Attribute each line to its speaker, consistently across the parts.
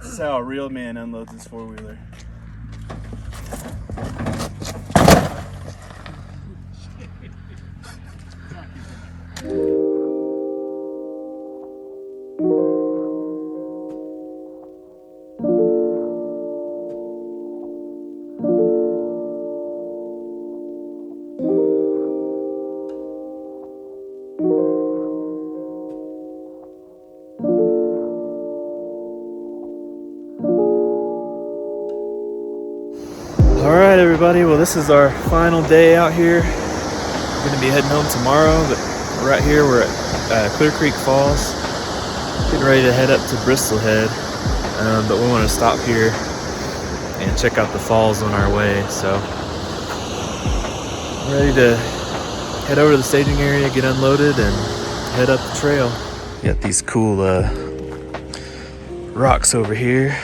Speaker 1: This is how a real man unloads his four-wheeler. Alright everybody, well this is our final day out here. We're going to be heading home tomorrow, but right here we're at Clear Creek Falls. Getting ready to head up to Bristol Head, but we want to stop here and check out the falls on our way. So I'm ready to head over to the staging area, get unloaded, and head up the trail. Got these cool rocks over here.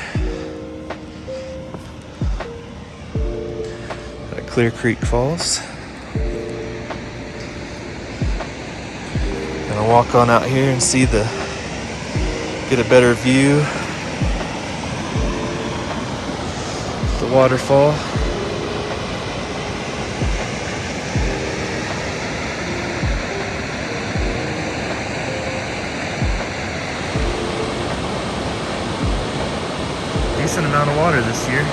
Speaker 1: Clear Creek Falls. Gonna walk on out here and see get a better view. The waterfall. Decent amount of water this year.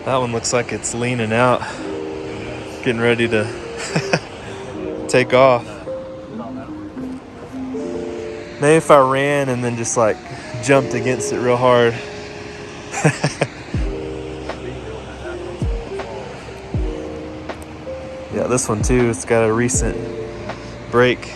Speaker 1: That one looks like it's leaning out, getting ready to take off. Maybe if I ran and then just like jumped against it real hard. Yeah, this one too, it's got a recent break.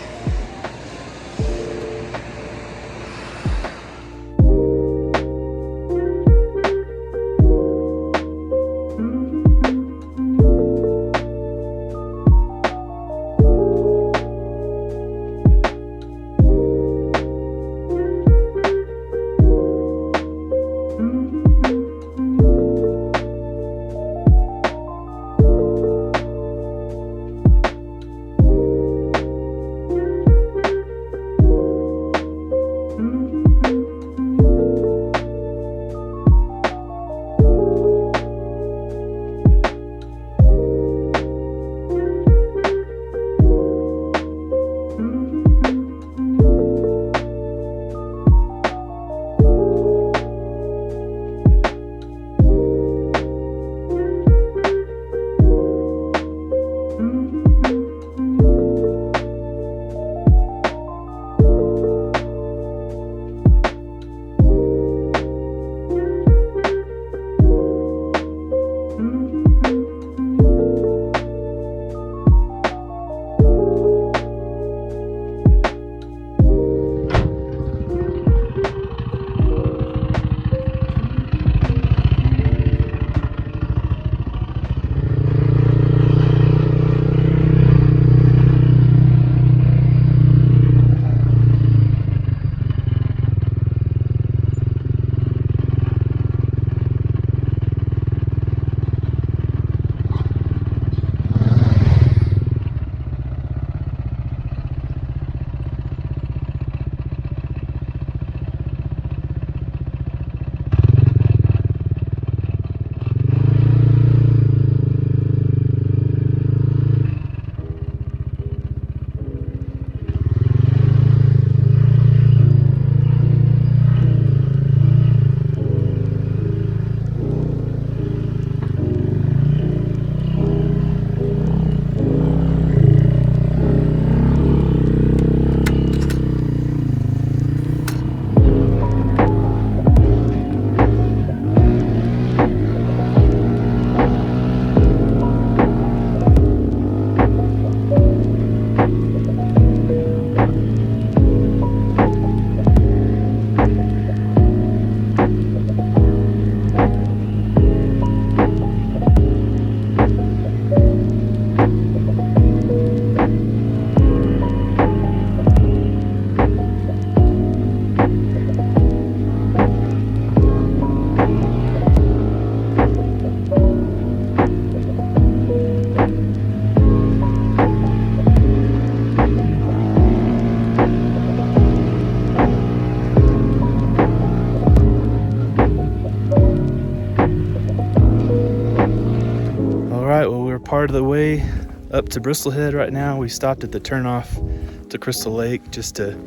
Speaker 1: way up to Bristol Head right now. We stopped at the turnoff to Crystal Lake just to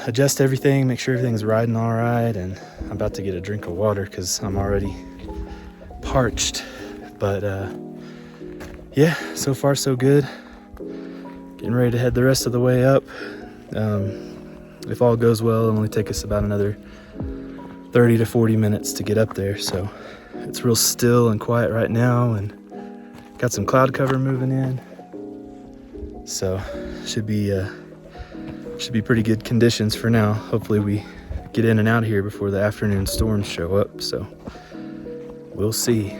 Speaker 1: adjust everything, make sure everything's riding all right, and I'm about to get a drink of water because I'm already parched. But yeah, so far so good. Getting ready to head the rest of the way up. If all goes well, it'll only take us about another 30 to 40 minutes to get up there. So it's real still and quiet right now, and got some cloud cover moving in. So should be pretty good conditions for now. Hopefully we get in and out of here before the afternoon storms show up. So we'll see.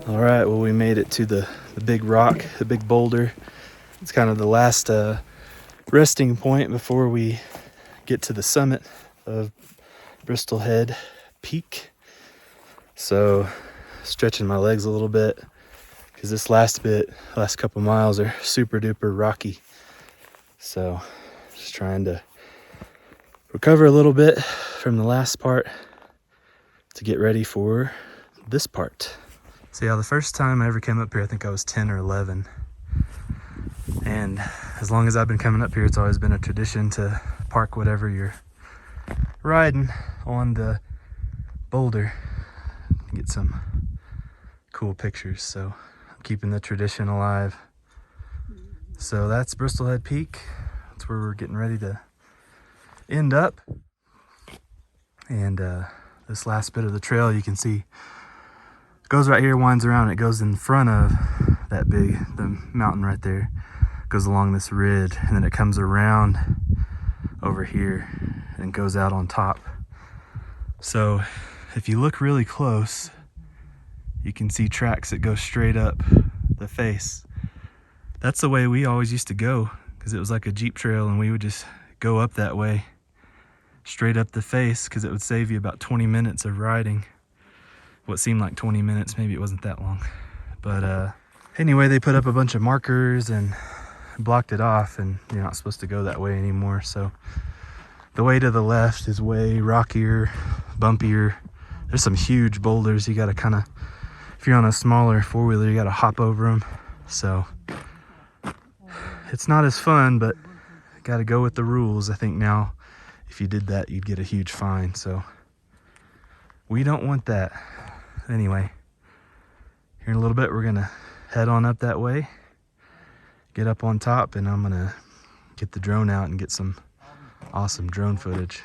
Speaker 1: Alright, well, we made it to the big rock, the big boulder. It's kind of the last resting point before we get to the summit of Bristol Head Peak. So stretching my legs a little bit because this last couple miles are super duper rocky. So just trying to recover a little bit from the last part to get ready for this part. So yeah, the first time I ever came up here, I think I was 10 or 11. And as long as I've been coming up here, it's always been a tradition to park whatever you're riding on the boulder and get some cool pictures. So I'm keeping the tradition alive. So that's Bristol Head Peak. That's where we're getting ready to end up. And this last bit of the trail, you can see goes right here, winds around, it goes in front of the mountain right there, goes along this ridge, and then it comes around over here and goes out on top. So if you look really close, you can see tracks that go straight up the face. That's the way we always used to go, because it was like a Jeep trail, and we would just go up that way straight up the face, because it would save you about 20 minutes of riding. What seemed like 20 minutes, maybe it wasn't that long. But anyway, they put up a bunch of markers and blocked it off, and you're not supposed to go that way anymore. So the way to the left is way rockier, bumpier. There's some huge boulders. You gotta kind of, if you're on a smaller four-wheeler, you gotta hop over them. So it's not as fun, but gotta go with the rules. I think now if you did that, you'd get a huge fine. So we don't want that. Anyway, here in a little bit, we're gonna head on up that way, get up on top, and I'm gonna get the drone out and get some awesome drone footage.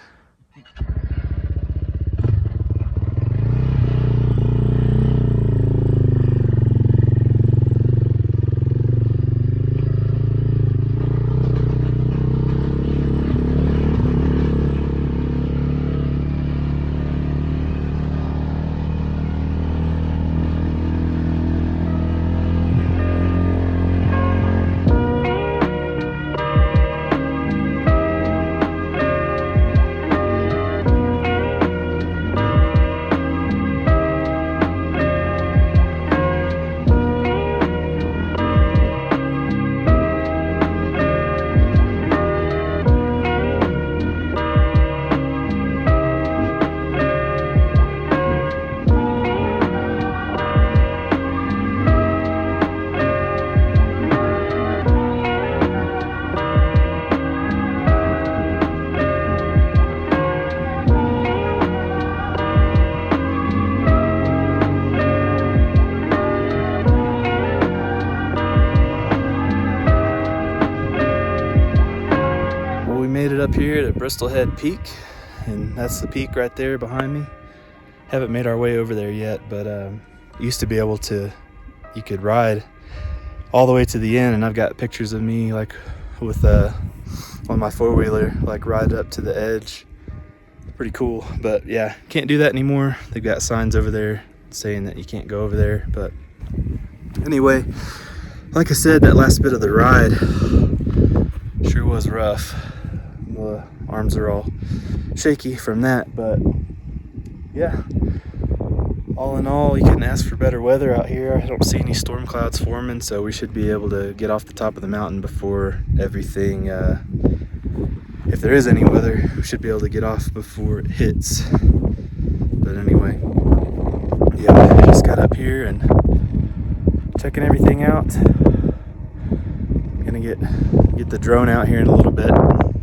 Speaker 1: Up here to Bristol Head Peak, and that's the peak right there behind me. Haven't made our way over there yet, but used to be able to, you could ride all the way to the end, and I've got pictures of me like with on my four-wheeler, like right up to the edge. Pretty cool, but yeah, can't do that anymore. They've got signs over there saying that you can't go over there. But anyway, like I said, that last bit of the ride sure was rough. The arms are all shaky from that, but yeah, all in all, you couldn't ask for better weather out here. I don't see any storm clouds forming, so we should be able to get off the top of the mountain before everything, if there is any weather, we should be able to get off before it hits. But anyway, yeah, I just got up here and checking everything out. Gonna get the drone out here in a little bit,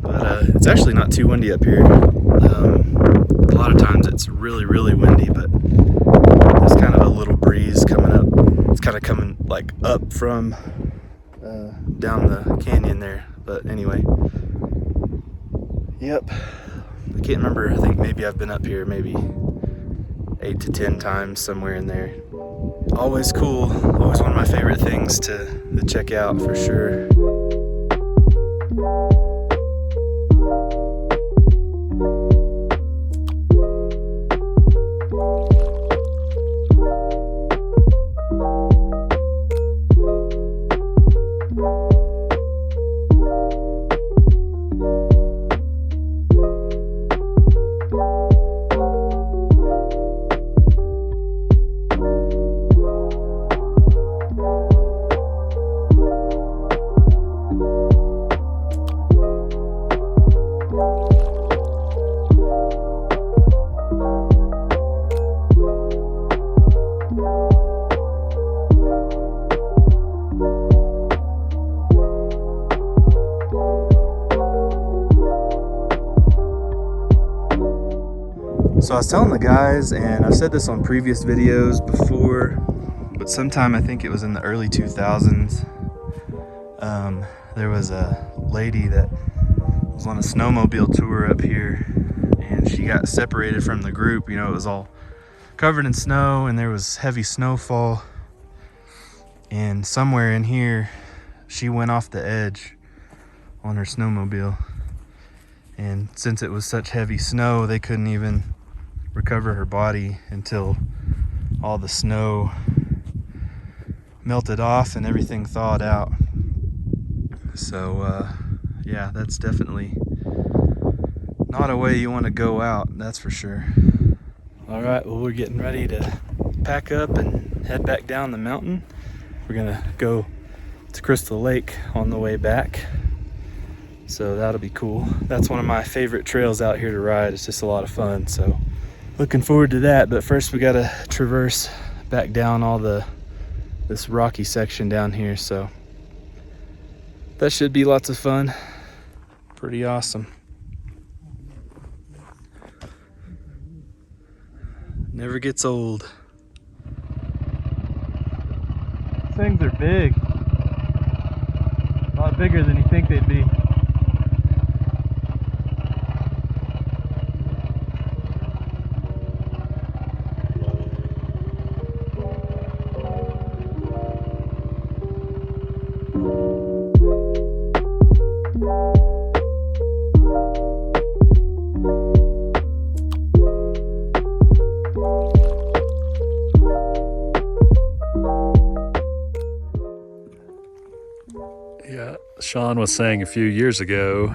Speaker 1: but it's actually not too windy up here. A lot of times it's really windy, but there's kind of a little breeze coming up. It's kind of coming like up from down the canyon there. But anyway, yep, I can't remember. I think maybe I've been up here maybe 8 to 10 times, somewhere in there. Always cool, always one of my favorite things to check out for sure. So I was telling the guys, and I've said this on previous videos before, but sometime I think it was in the early 2000s, there was a lady that was on a snowmobile tour up here, and she got separated from the group. You know, it was all covered in snow and there was heavy snowfall, and somewhere in here she went off the edge on her snowmobile, and since it was such heavy snow, they couldn't even recover her body until all the snow melted off and everything thawed out. So yeah, that's definitely not a way you want to go out, that's for sure. All right, well, we're getting ready to pack up and head back down the mountain. We're gonna go to Crystal Lake on the way back, so that'll be cool. That's one of my favorite trails out here to ride. It's just a lot of fun, so looking forward to that. But first we gotta traverse back down all this rocky section down here, so that should be lots of fun. Pretty awesome. Never gets old. These things are big. A lot bigger than you think they'd be.
Speaker 2: Yeah, Sean was saying a few years ago,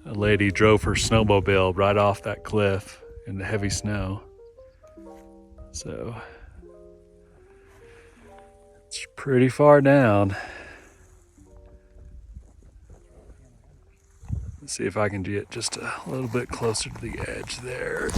Speaker 2: a lady drove her snowmobile right off that cliff in the heavy snow. So it's pretty far down. Let's see if I can get just a little bit closer to the edge there.